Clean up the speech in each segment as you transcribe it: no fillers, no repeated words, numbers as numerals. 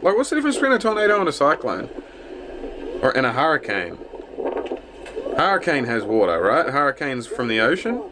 Like, what's the difference between a tornado and a cyclone? Or and a hurricane? Hurricane has water, right? Hurricane's from the ocean?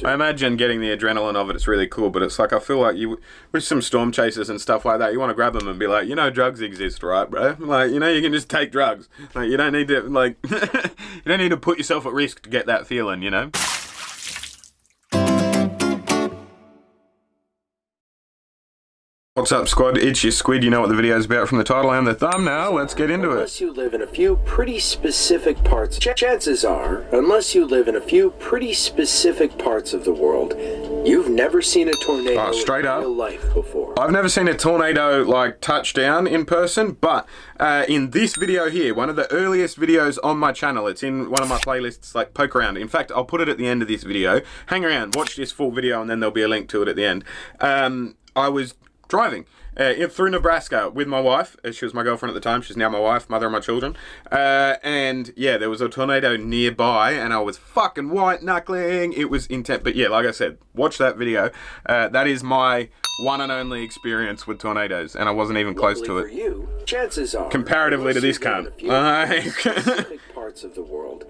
I imagine getting the adrenaline of it, it's really cool, but it's like, I feel like you, with some storm chasers and stuff like that, you want to grab them and be like, you know, drugs exist, right, bro? Like, you know, you can just take drugs. Like, you don't need to, like, you don't need to put yourself at risk to get that feeling, you know? What's up, squad? It's your squid. You know what the video's about from the title and the thumbnail. Let's get into it. Unless you live in a few pretty specific parts, chances are, unless you live in a few pretty specific parts of the world, you've never seen a tornado in real life before. I've never seen a tornado, like, touch down in person, but in this video here, one of the earliest videos on my channel, it's in one of my playlists, like, poke around. In fact, I'll put it at the end of this video. Hang around, watch this full video, and then there'll be a link to it at the end. I was driving through Nebraska with my wife. She was my girlfriend at the time. She's now my wife, mother of my children. And yeah, there was a tornado nearby and I was fucking white knuckling. It was intense. But yeah, like I said, watch that video. That is my one and only experience with tornadoes, and I wasn't even close to it. For you, chances are, comparatively to this cunt. Specific parts of the world,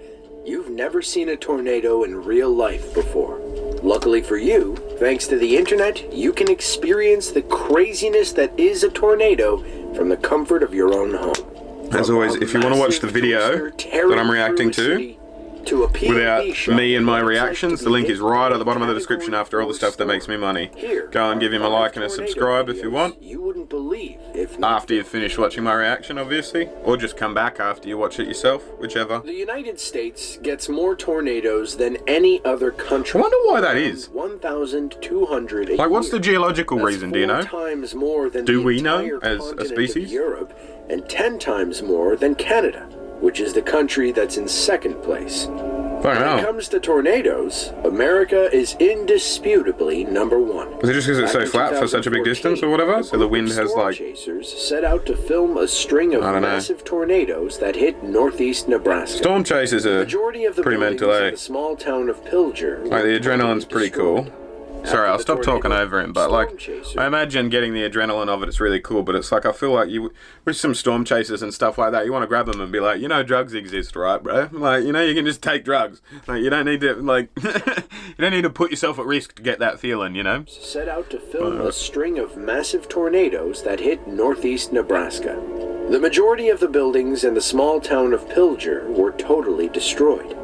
you've never seen a tornado in real life before. Luckily for you, thanks to the internet, you can experience the craziness that is a tornado from the comfort of your own home. As always, if you want to watch the video that I'm reacting to, without me and my reactions, the link is right at the bottom of the description after all the stuff that makes me money. Go and give him a like and a subscribe if you want. You wouldn't believe if after you've finished watching my reaction, obviously, or just come back after you watch it yourself, whichever. The United States gets more tornadoes than any other country. I wonder why that is. 1,200 a Like, what's year. the geological That's reason? Do you know? 4 times more than do the we know entire as a continent species? of Europe, and 10 times more than Canada, which is the country that's in second place. When it comes to tornadoes, America is indisputably #1. Is it just because it's so flat for such a big distance or whatever? So the wind has like... Chasers set out to film a string of massive tornadoes that hit northeast Nebraska. Storm chasers are pretty mental, eh? The small town of Pilger. Like, the adrenaline's pretty cool. Sorry, I'll stop talking over him, but like, I imagine getting the adrenaline of it, it's really cool, but it's like, I feel like you, with some storm chasers and stuff like that, you want to grab them and be like, you know, drugs exist, right, bro? Like, you know, you can just take drugs. Like, you don't need to, like, you don't need to put yourself at risk to get that feeling, you know? Set out to film a string of massive tornadoes that hit northeast Nebraska. The majority of the buildings in the small town of Pilger were totally destroyed.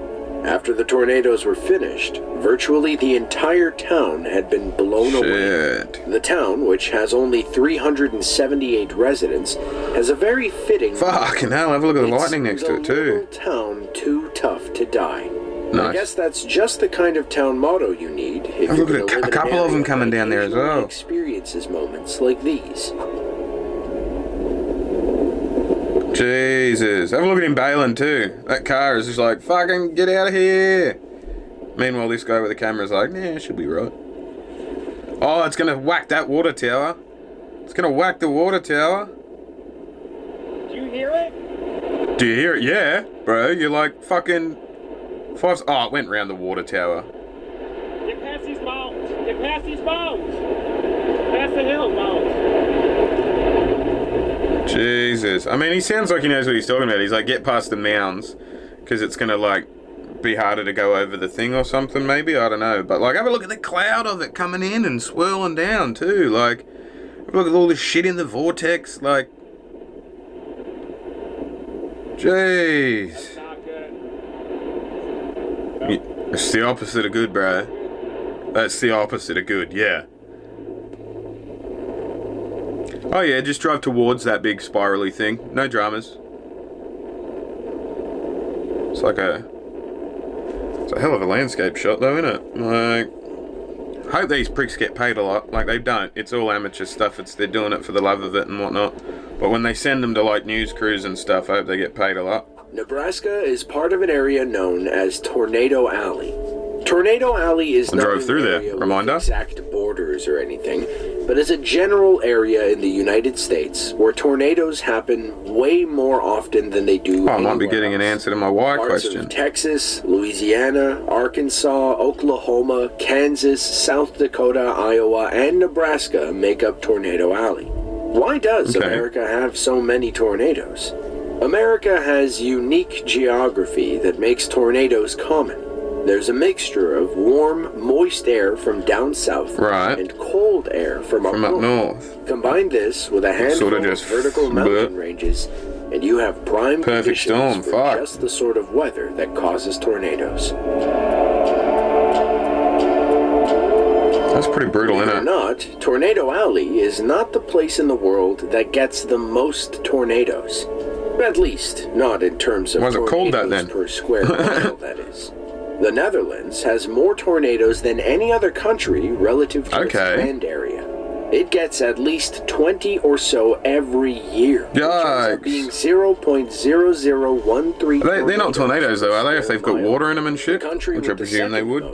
After the tornadoes were finished, virtually the entire town had been blown away. The town, which has only 378 residents, has a very fitting... Fucking hell, have a look at the lightning next to it too. Town too tough to die. Nice. I guess that's just the kind of town motto you need if look at a couple of them coming down there as well. Experiences moments like these. Jesus, have a look at him bailing too. That car is just like, fucking get out of here. Meanwhile, this guy with the camera is like, yeah, should be right. Oh, it's gonna whack that water tower. It's gonna whack the water tower. Do you hear it? Do you hear it? Yeah, bro, you're like fucking 5... Oh, it went round the water tower. Get past these mountains. Get past these mountains. Past the hill mountains. Jesus. I mean, he sounds like he knows what he's talking about. He's like, get past the mounds, because it's going to, like, be harder to go over the thing or something, maybe? I don't know. But, like, have a look at the cloud of it coming in and swirling down, too. Like, have a look at all this shit in the vortex. Like, jeez. That's not good. It's the opposite of good, bro. That's the opposite of good, yeah. Oh yeah, just drive towards that big spirally thing. No dramas. It's like it's a hell of a landscape shot though, isn't it? Like, I hope these pricks get paid a lot. Like, they don't. It's all amateur stuff. They're doing it for the love of it and whatnot. But when they send them to like news crews and stuff, I hope they get paid a lot. Nebraska is part of an area known as Tornado Alley. Tornado Alley is not drove through there. Reminder. Exact borders or anything, but is a general area in the United States where tornadoes happen way more often than they do. Oh, I might be getting an answer to my why question. Of Texas, Louisiana, Arkansas, Oklahoma, Kansas, South Dakota, Iowa, and Nebraska make up Tornado Alley. Why does America have so many tornadoes? America has unique geography that makes tornadoes common. There's a mixture of warm, moist air from down south and cold air from up north. Combine this with a handful of vertical mountain ranges, and you have prime conditions for just the sort of weather that causes tornadoes. That's pretty brutal, isn't it? Not, Tornado Alley is not the place in the world that gets the most tornadoes. At least, not in terms of tornadoes per square mile, that is. The Netherlands has more tornadoes than any other country relative to its land area. It gets at least 20 or so every year. Yikes. Being 0.0013. They're not tornadoes though, are they? If they've got water in them and shit, which I presume they would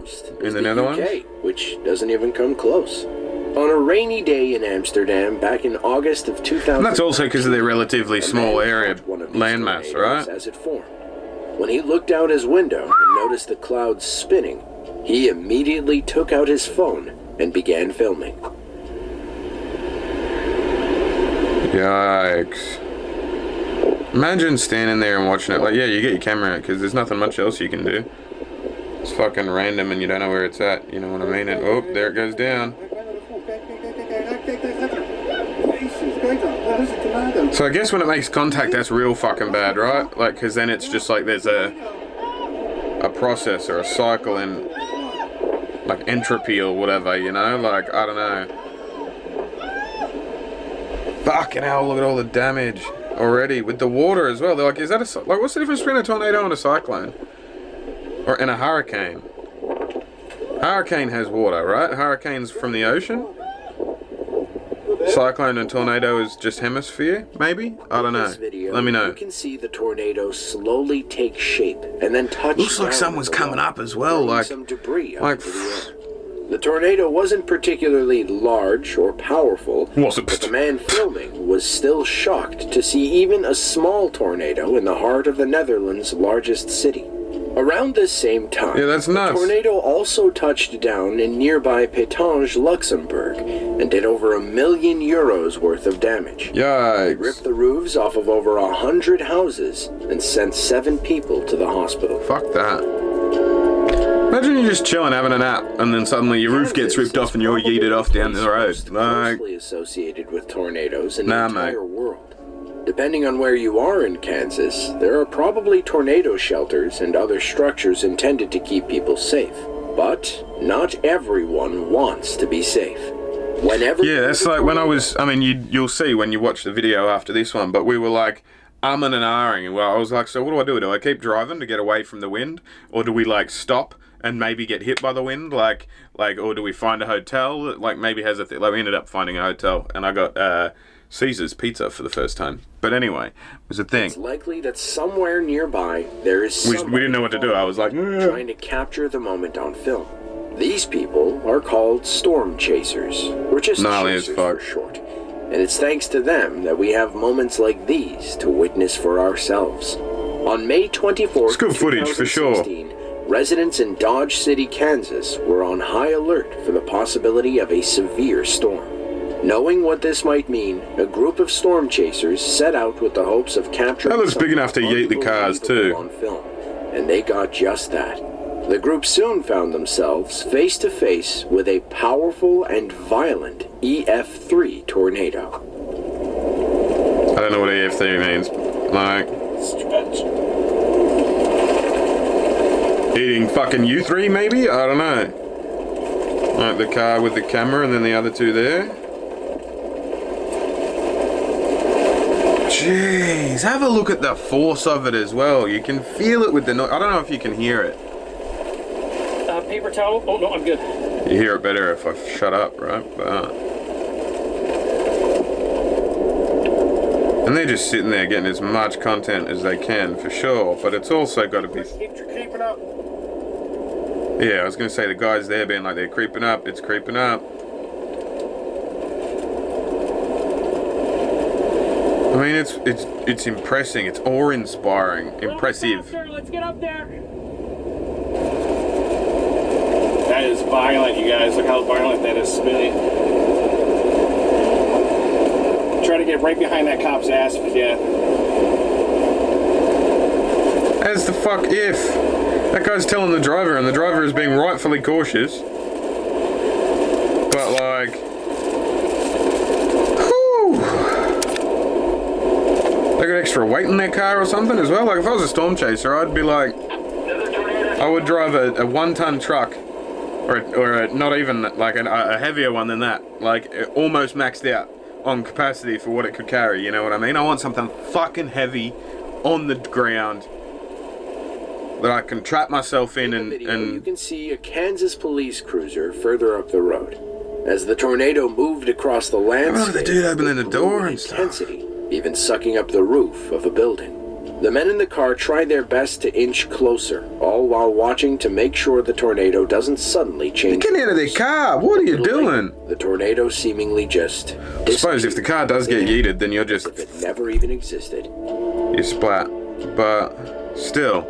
in the Netherlands. UK, which doesn't even come close. On a rainy day in Amsterdam back in August of 2000. And that's also because of their relatively small area landmass, right? As it formed. When he looked out his window and noticed the clouds spinning, he immediately took out his phone and began filming. Yikes. Imagine standing there and watching it. Like, yeah, you get your camera out because there's nothing much else you can do. It's fucking random and you don't know where it's at. You know what I mean? And, oh, there it goes down. So I guess when it makes contact, that's real fucking bad, right? Like, because then it's just like there's a process or a cycle in, like, entropy or whatever, you know? Like, I don't know. Fucking hell, look at all the damage already with the water as well. They're like, is that a, like, what's the difference between a tornado and a cyclone? Or in a hurricane? Hurricane has water, right? Hurricane's from the ocean. Cyclone and tornado is just hemisphere, maybe? I don't know. Let me know. You can see the tornado slowly take shape and then touch. Looks like someone's coming up as well, like some debris up into the air. The tornado wasn't particularly large or powerful, but the man filming was still shocked to see even a small tornado in the heart of the Netherlands' largest city. Around this same time, the tornado also touched down in nearby Pétange, Luxembourg, and did over €1 million worth of damage. Yikes. It ripped the roofs off of over 100 houses and sent 7 people to the hospital. Fuck that. Imagine you're just chilling, having a nap, and then suddenly your roof gets ripped off and you're yeeted off down the road. Like, closely associated with tornadoes in the entire world. Depending on where you are in Kansas, there are probably tornado shelters and other structures intended to keep people safe. But not everyone wants to be safe. Yeah, that's like when I was, I mean, you'll see when you watch the video after this one, but we were like, umming and ahhing, and I was like, so what do? Do I keep driving to get away from the wind? Or do we, like, stop and maybe get hit by the wind? Like, or do we find a hotel that, like, maybe has a thing? Like, we ended up finding a hotel, and I got, Caesar's Pizza for the first time. But anyway, it was a thing. It's likely that somewhere nearby there is we didn't know what to do. I was like, trying to capture the moment on film. These people are called storm chasers, or just chasers for short. And it's thanks to them that we have moments like these to witness for ourselves. On May 24th, it's good footage for sure. Residents in Dodge City, Kansas were on high alert for the possibility of a severe storm. Knowing what this might mean, a group of storm chasers set out with the hopes of capturing. That looks big enough to yeet the cars too. On film, and they got just that. The group soon found themselves face to face with a powerful and violent EF3 tornado. I don't know what EF3 means. Like eating fucking U3 maybe? I don't know. Like the car with the camera and then the other two there. Jeez, have a look at the force of it as well. You can feel it with the noise. I don't know if you can hear it. Paper towel? Oh, no, I'm good. You hear it better if I shut up, right? But, and they're just sitting there getting as much content as they can, for sure. But it's also got to be... Keep creeping up. Yeah, I was going to say the guys there being like, they're creeping up, it's creeping up. I mean, it's impressing. It's awe-inspiring, impressive. Let's get up there. That is violent, you guys. Look how violent that is spinning. Try to get right behind that cop's ass, yeah. As the fuck if? That guy's telling the driver, and the driver is being rightfully cautious. But like... Whew. They got extra weight in their car or something as well. Like if I was a storm chaser, I'd be like... I would drive a 1-ton truck. Or not even like a heavier one than that. Like almost maxed out on capacity for what it could carry, you know what I mean? I want something fucking heavy on the ground that I can trap myself in and you can see a Kansas police cruiser further up the road. As the tornado moved across the landscape, the dude opening the door and intensity, stuff. Even sucking up the roof of a building. The men in the car tried their best to inch closer, all while watching to make sure the tornado doesn't suddenly change. Get out of the car! What are you doing? The tornado seemingly just... I suppose if the car does get yeeted, then you're just... If it never even existed. You splat. But still...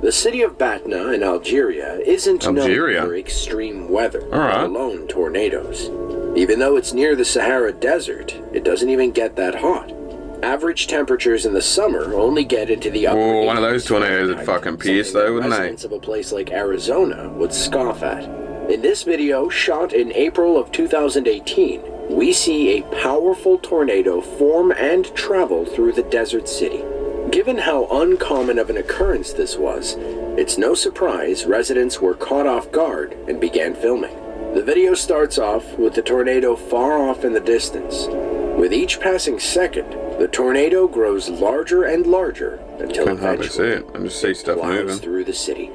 The city of Batna in Algeria isn't known for extreme weather, let alone tornadoes. Even though it's near the Sahara Desert, it doesn't even get that hot. Average temperatures in the summer only get into the upper 80s. One of those tornadoes would fucking pierce though, wouldn't they? Residents of a place like Arizona would scoff at. In this video, shot in April of 2018, we see a powerful tornado form and travel through the desert city. Given how uncommon of an occurrence this was, it's no surprise residents were caught off guard and began filming. The video starts off with the tornado far off in the distance. With each passing second, the tornado grows larger and larger until eventually it just see stuff moving through the city.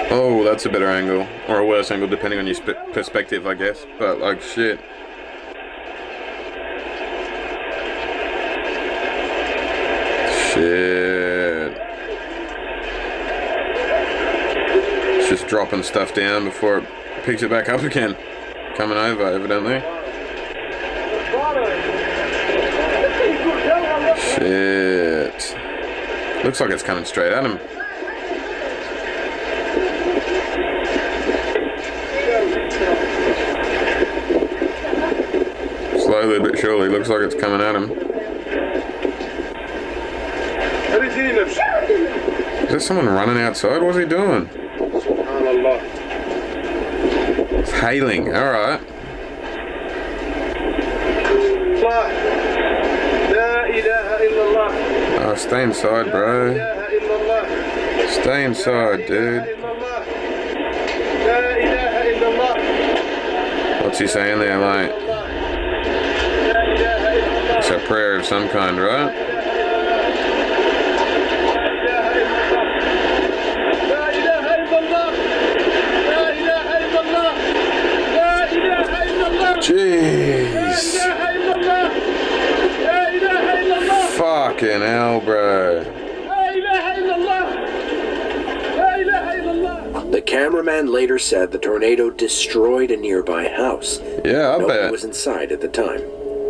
Oh, that's a better angle, or a worse angle depending on your perspective, I guess. But like shit. Shit. It's just dropping stuff down before it picks it back up again. Coming over, evidently. Shit. Looks like it's coming straight at him. Slowly but surely, looks like it's coming at him. Is there someone running outside? What's he doing? It's hailing, alright. Oh, stay inside, bro. Stay inside, dude. What's he saying there, mate? It's a prayer of some kind, right? Jeez. Fucking hell, bro. The cameraman later said the tornado destroyed a nearby house. Yeah, I bet. Nobody was inside at the time.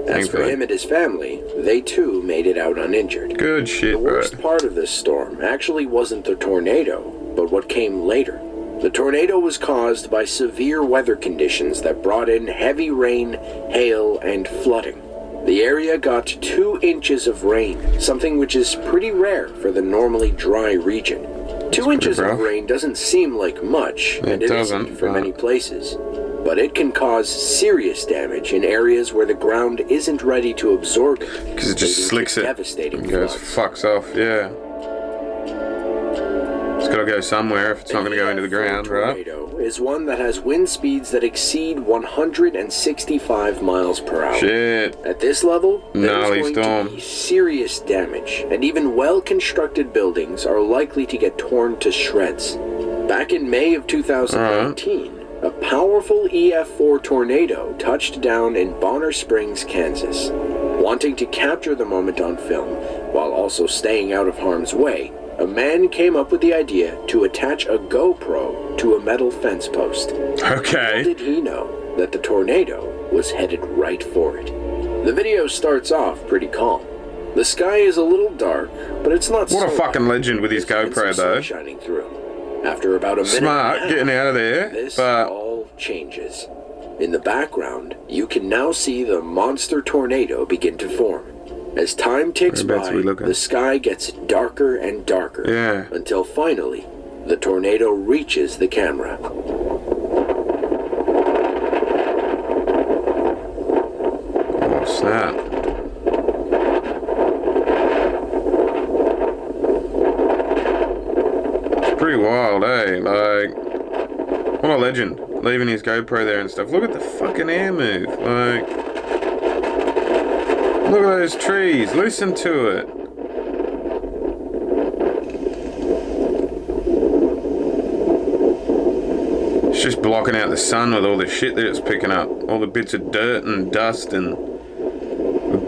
As for him and his family, they too made it out uninjured. Good shit, bro. The worst part of this storm actually wasn't the tornado, but what came later. The tornado was caused by severe weather conditions that brought in heavy rain, hail, and flooding. The area got 2 inches of rain, something which is pretty rare for the normally dry region. 2 inches of rain doesn't seem like much, and it isn't for many places. But it can cause serious damage in areas where the ground isn't ready to absorb it. Because it just slicks it. Devastating and goes, fucks off, yeah. It's got to go somewhere if it's not going to go into the ground, right? The tornado is one that has wind speeds that exceed 165 miles per hour. Shit. At this level, there's going to be serious damage, and even well-constructed buildings are likely to get torn to shreds. Back in May of 2019, a powerful EF4 tornado touched down in Bonner Springs, Kansas. Wanting to capture the moment on film, while also staying out of harm's way, a man came up with the idea to attach a GoPro to a metal fence post. Okay. Little did he know that the tornado was headed right for it. The video starts off pretty calm. The sky is a little dark, but it's not What a fucking legend with his GoPro, though. Shining through. After about a minute Smart, getting out of there, this but all changes. In the background, you can now see the monster tornado begin to form. As time ticks by, the sky gets darker and darker, until finally, the tornado reaches the camera. Oh, snap. It's pretty wild, eh? Like, what a legend. Leaving his GoPro there and stuff. Look at the fucking air move. Like, look at those trees. Listen to it. It's just blocking out the sun with all the shit that it's picking up. All the bits of dirt and dust and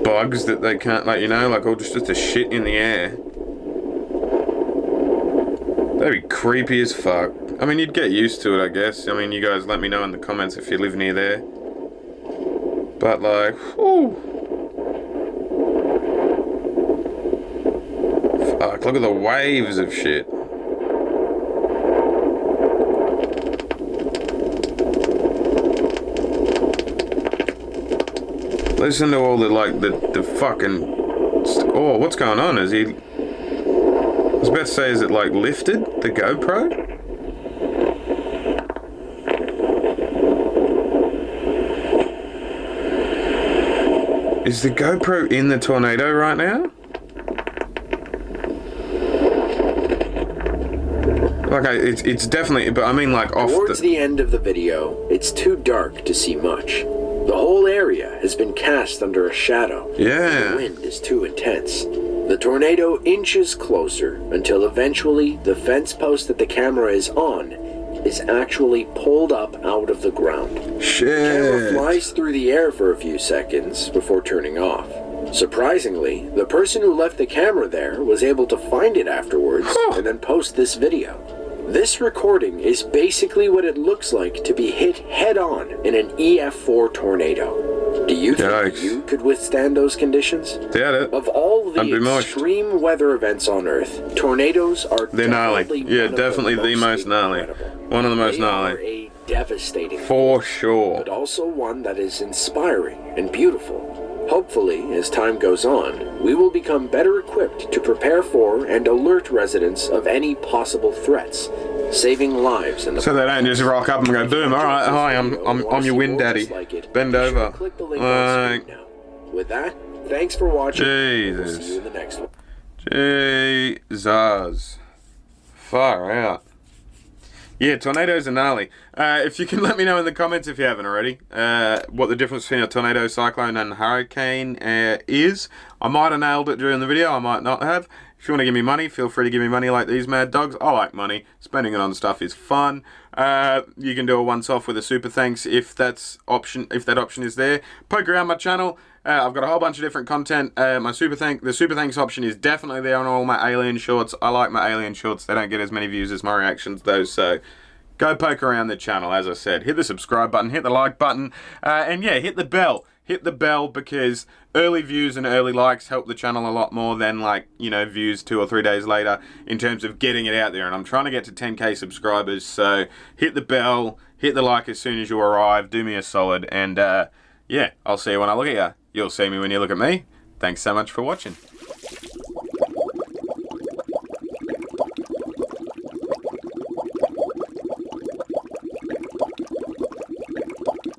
bugs that they can't, like, you know, like all just the shit in the air. That'd be creepy as fuck. I mean, you'd get used to it, I guess. I mean, you guys let me know in the comments if you live near there. But, like, whew. Fuck, look at the waves of shit. Listen to all the, like, the fucking... Oh, what's going on? Is he... I was about to say, is it, like, lifted? The GoPro? Is the GoPro in the tornado right now? Like, it's definitely, but I mean, like, off Towards the end of the video, it's too dark to see much. The whole area has been cast under a shadow. Yeah. The wind is too intense. The tornado inches closer until eventually the fence post that the camera is on is actually pulled up out of the ground. Shit. The camera flies through the air for a few seconds before turning off. Surprisingly, the person who left the camera there was able to find it afterwards and then post this video. This recording is basically what it looks like to be hit head-on in an EF4 tornado. Do you think you could withstand those conditions? Doubt it. Of all the extreme weather events on Earth, tornadoes are gnarly. Yeah, definitely the most gnarly. One of the most gnarly. They are a devastating for sure. But also one that is inspiring and beautiful. Hopefully, as time goes on, we will become better equipped to prepare for and alert residents of any possible threats, saving lives in the so they don't just rock up and go boom. All right, hi, I'm your wind daddy. Bend over. Click the link on screen now. With that, thanks for watching. Jesus. We'll see you in the next one. Jesus. Far out. Yeah, tornadoes are gnarly. If you can let me know in the comments if you haven't already, what the difference between a tornado, cyclone and hurricane is. I might have nailed it during the video, I might not have. If you want to give me money, feel free to give me money like these mad dogs. I like money. Spending it on stuff is fun. You can do a once-off with a super thanks if that option is there. Poke around my channel. I've got a whole bunch of different content. The super thanks option is definitely there on all my alien shorts. I like my alien shorts. They don't get as many views as my reactions though, so go poke around the channel. As I said, hit the subscribe button, hit the like button, and yeah, hit the bell. Hit the bell because early views and early likes help the channel a lot more than, like, you know, views 2 or 3 days later in terms of getting it out there. And I'm trying to get to 10k subscribers, so hit the bell, hit the like as soon as you arrive, do me a solid, and yeah, I'll see you when I look at you. You'll see me when you look at me. Thanks so much for watching.